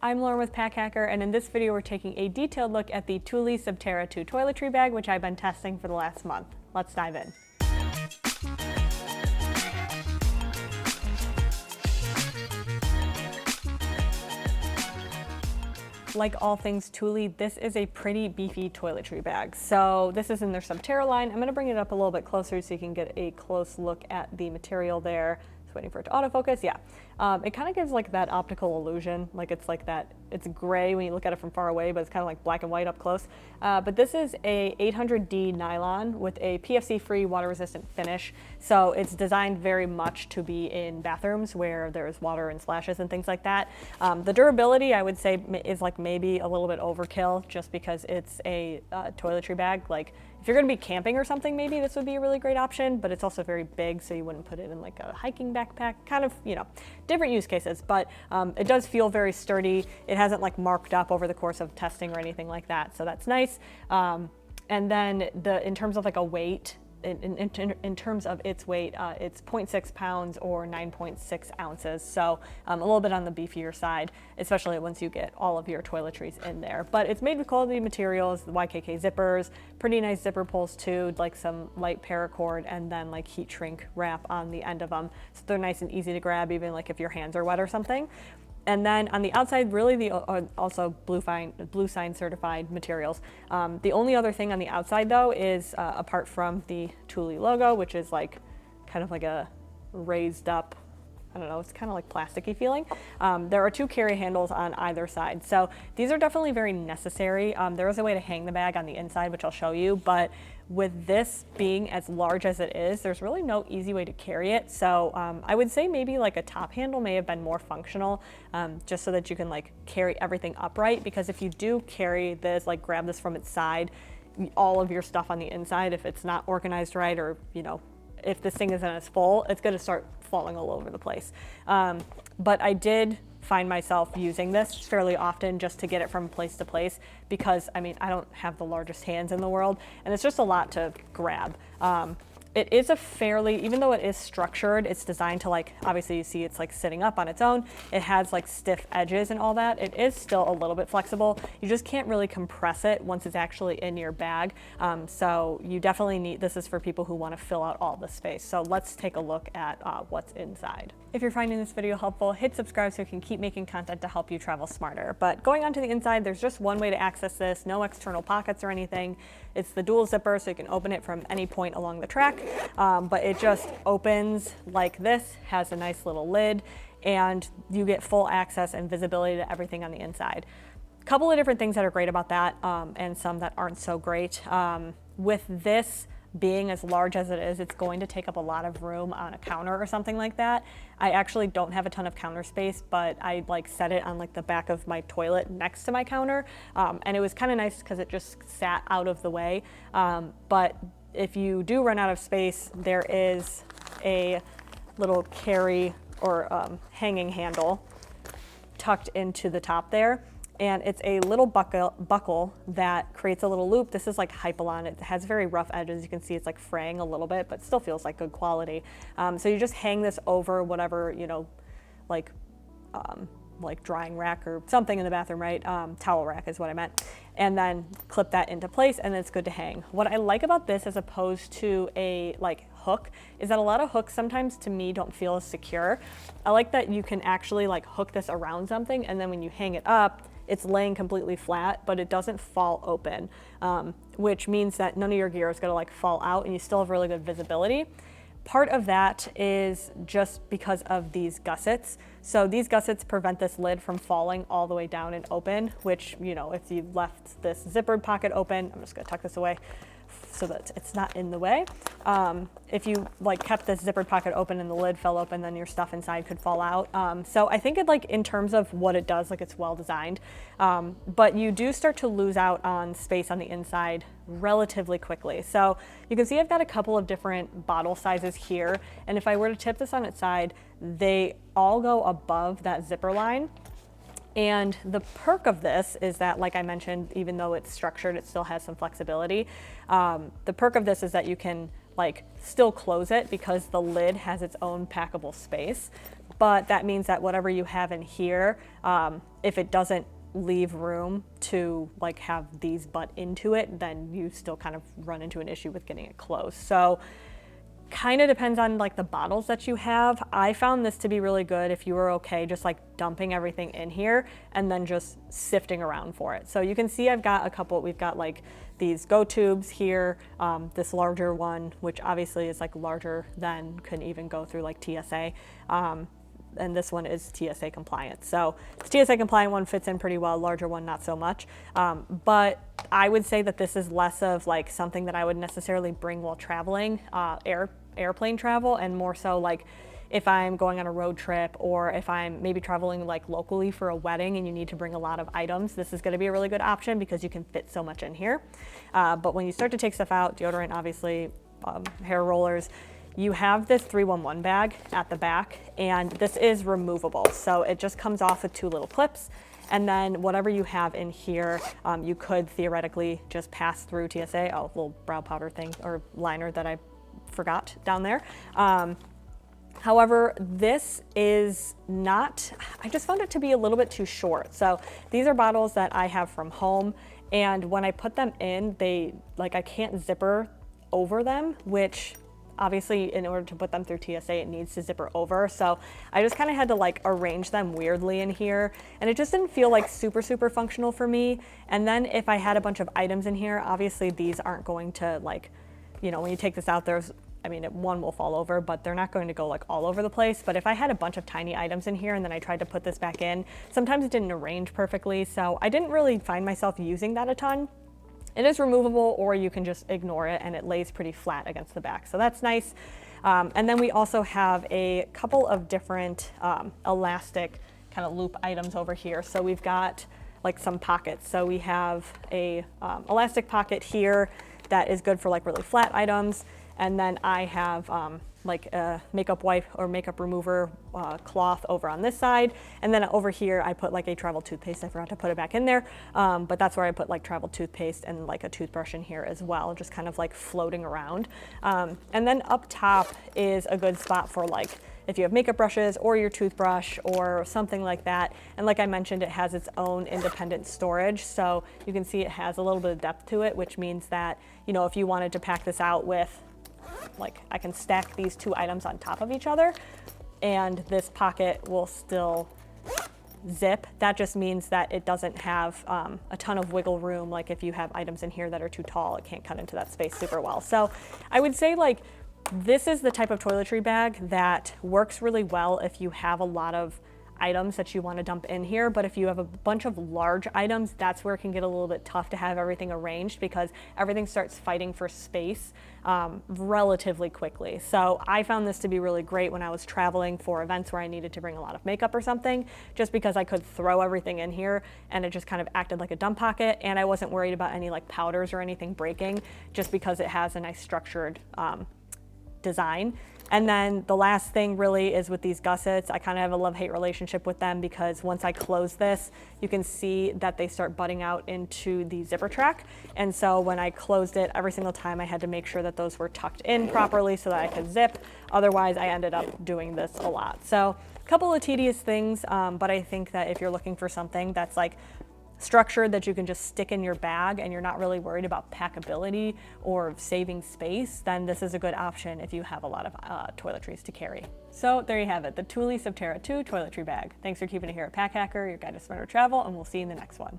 I'm Lauren with Pack Hacker, and in this video we're taking a detailed look at the Thule Subterra 2 toiletry bag, which I've been testing for the last month. Let's dive in. Like all things Thule, this is a pretty beefy toiletry bag. So this is in their Subterra line. I'm going to bring it up a little bit closer so you can get a close look at the material there. Just waiting for it to autofocus. Yeah, it kind of gives like that optical illusion, like it's like that. It's gray when you look at it from far away, but it's kind of like black and white up close. But this is a 800D nylon with a PFC-free water-resistant finish. So it's designed very much to be in bathrooms where there's water and splashes and things like that. The durability, I would say, is like maybe a little bit overkill just because it's a toiletry bag. Like if you're going to be camping or something, maybe this would be a really great option, but it's also very big, so you wouldn't put it in like a hiking backpack. Kind of, you know, different use cases, but it does feel very sturdy. It hasn't like marked up over the course of testing or anything like that, so that's nice. And then in terms of like a weight, in terms of its weight, it's 0.6 pounds or 9.6 ounces. So a little bit on the beefier side, especially once you get all of your toiletries in there. But it's made with quality materials, the YKK zippers, pretty nice zipper pulls too, like some light paracord, and then like heat shrink wrap on the end of them. So they're nice and easy to grab, even like if your hands are wet or something. And then on the outside, really the also Blue Sign certified materials. The only other thing on the outside though is apart from the Thule logo, which is like kind of like a raised up, I don't know, it's kind of like plasticky feeling. There are two carry handles on either side. So these are definitely very necessary. There is a way to hang the bag on the inside, which I'll show you, but with this being as large as it is, there's really no easy way to carry it. So I would say maybe like a top handle may have been more functional, just so that you can like carry everything upright, because if you do carry this, like grab this from its side, all of your stuff on the inside, if it's not organized right, or you know, if this thing isn't as full, it's going to start falling all over the place. But I did find myself using this fairly often just to get it from place to place, because I mean, I don't have the largest hands in the world, and it's just a lot to grab. It is a fairly, even though it is structured, it's designed to like, obviously you see it's like sitting up on its own. It has like stiff edges and all that. It is still a little bit flexible. You just can't really compress it once it's actually in your bag. So you definitely need, this is for people who want to fill out all the space. So let's take a look at what's inside. If you're finding this video helpful, hit subscribe so we can keep making content to help you travel smarter. But going on to the inside, there's just one way to access this, no external pockets or anything. It's the dual zipper, so you can open it from any point along the track, but it just opens like this, has a nice little lid, and you get full access and visibility to everything on the inside. A couple of different things that are great about that, and some that aren't so great. With this being as large as it is, it's going to take up a lot of room on a counter or something like that. I actually don't have a ton of counter space, but I like set it on like the back of my toilet next to my counter, and it was kind of nice because it just sat out of the way. But if you do run out of space, there is a little carry or hanging handle tucked into the top there. And it's a little buckle that creates a little loop. This is like Hypalon. It has very rough edges. You can see it's like fraying a little bit, but still feels like good quality. So you just hang this over whatever, you know, like drying rack or something in the bathroom, right? Towel rack is what I meant. And then clip that into place, and it's good to hang. What I like about this as opposed to a like hook is that a lot of hooks sometimes to me don't feel as secure. I like that you can actually like hook this around something, and then when you hang it up, it's laying completely flat, but it doesn't fall open, which means that none of your gear is gonna like fall out, and you still have really good visibility. Part of that is just because of these gussets. So these gussets prevent this lid from falling all the way down and open, which, you know, if you left this zippered pocket open, I'm just gonna tuck this away so that it's not in the way. If you like kept this zippered pocket open and the lid fell open, then your stuff inside could fall out. So I think it like in terms of what it does, like it's well designed, but you do start to lose out on space on the inside relatively quickly. So you can see I've got a couple of different bottle sizes here, and if I were to tip this on its side, they all go above that zipper line. And the perk of this is that, like I mentioned, even though it's structured, it still has some flexibility. The perk of this is that you can like still close it because the lid has its own packable space. But that means that whatever you have in here, if it doesn't leave room to like have these butt into it, then you still kind of run into an issue with getting it closed. So kind of depends on like the bottles that you have. I found this to be really good if you were okay just like dumping everything in here and then just sifting around for it. So you can see I've got a couple, we've got like these Go tubes here, this larger one, which obviously is like larger than can even go through like TSA. And this one is TSA compliant. So the TSA compliant one fits in pretty well, larger one not so much. But I would say that this is less of like something that I would necessarily bring while traveling, airplane travel, and more so like if I'm going on a road trip or if I'm maybe traveling like locally for a wedding and you need to bring a lot of items, this is gonna be a really good option because you can fit so much in here. But when you start to take stuff out, deodorant obviously, hair rollers, you have this 311 bag at the back, and this is removable. So it just comes off with 2 little clips, and then whatever you have in here, you could theoretically just pass through TSA. Oh, little brow powder thing or liner that I forgot down there. However, this is not, I just found it to be a little bit too short. So these are bottles that I have from home, and when I put them in, I can't zipper over them, which obviously in order to put them through TSA, it needs to zipper over. So I just kind of had to like arrange them weirdly in here, and it just didn't feel like super functional for me. And then if I had a bunch of items in here, obviously these aren't going to like, you know, when you take this out, one will fall over, but they're not going to go like all over the place. But if I had a bunch of tiny items in here and then I tried to put this back in, sometimes it didn't arrange perfectly. So I didn't really find myself using that a ton. It is removable, or you can just ignore it and it lays pretty flat against the back. So that's nice. And then we also have a couple of different elastic kind of loop items over here. So we've got like some pockets. So we have a elastic pocket here that is good for like really flat items. And then I have like a makeup wipe or makeup remover cloth over on this side. And then over here, I put like a travel toothpaste. I forgot to put it back in there, but that's where I put like travel toothpaste and like a toothbrush in here as well, just kind of like floating around. And then up top is a good spot for like, if you have makeup brushes or your toothbrush or something like that. And like I mentioned, it has its own independent storage. So you can see it has a little bit of depth to it, which means that, you know, if you wanted to pack this out with, like I can stack these 2 items on top of each other and this pocket will still zip. That just means that it doesn't have a ton of wiggle room. Like if you have items in here that are too tall, it can't cut into that space super well. So I would say like this is the type of toiletry bag that works really well if you have a lot of items that you want to dump in here. But if you have a bunch of large items, that's where it can get a little bit tough to have everything arranged because everything starts fighting for space relatively quickly. So I found this to be really great when I was traveling for events where I needed to bring a lot of makeup or something, just because I could throw everything in here and it just kind of acted like a dump pocket, and I wasn't worried about any like powders or anything breaking, just because it has a nice structured design. And then the last thing really is with these gussets. I kind of have a love-hate relationship with them because once I close this, you can see that they start butting out into the zipper track. And so when I closed it, every single time I had to make sure that those were tucked in properly so that I could zip. Otherwise, I ended up doing this a lot. So a couple of tedious things, but I think that if you're looking for something that's like structured that you can just stick in your bag and you're not really worried about packability or saving space, then this is a good option if you have a lot of toiletries to carry. So there you have it, the Thule Subterra 2 toiletry bag. Thanks for keeping it here at Pack Hacker, your guide to smarter travel, and we'll see you in the next one.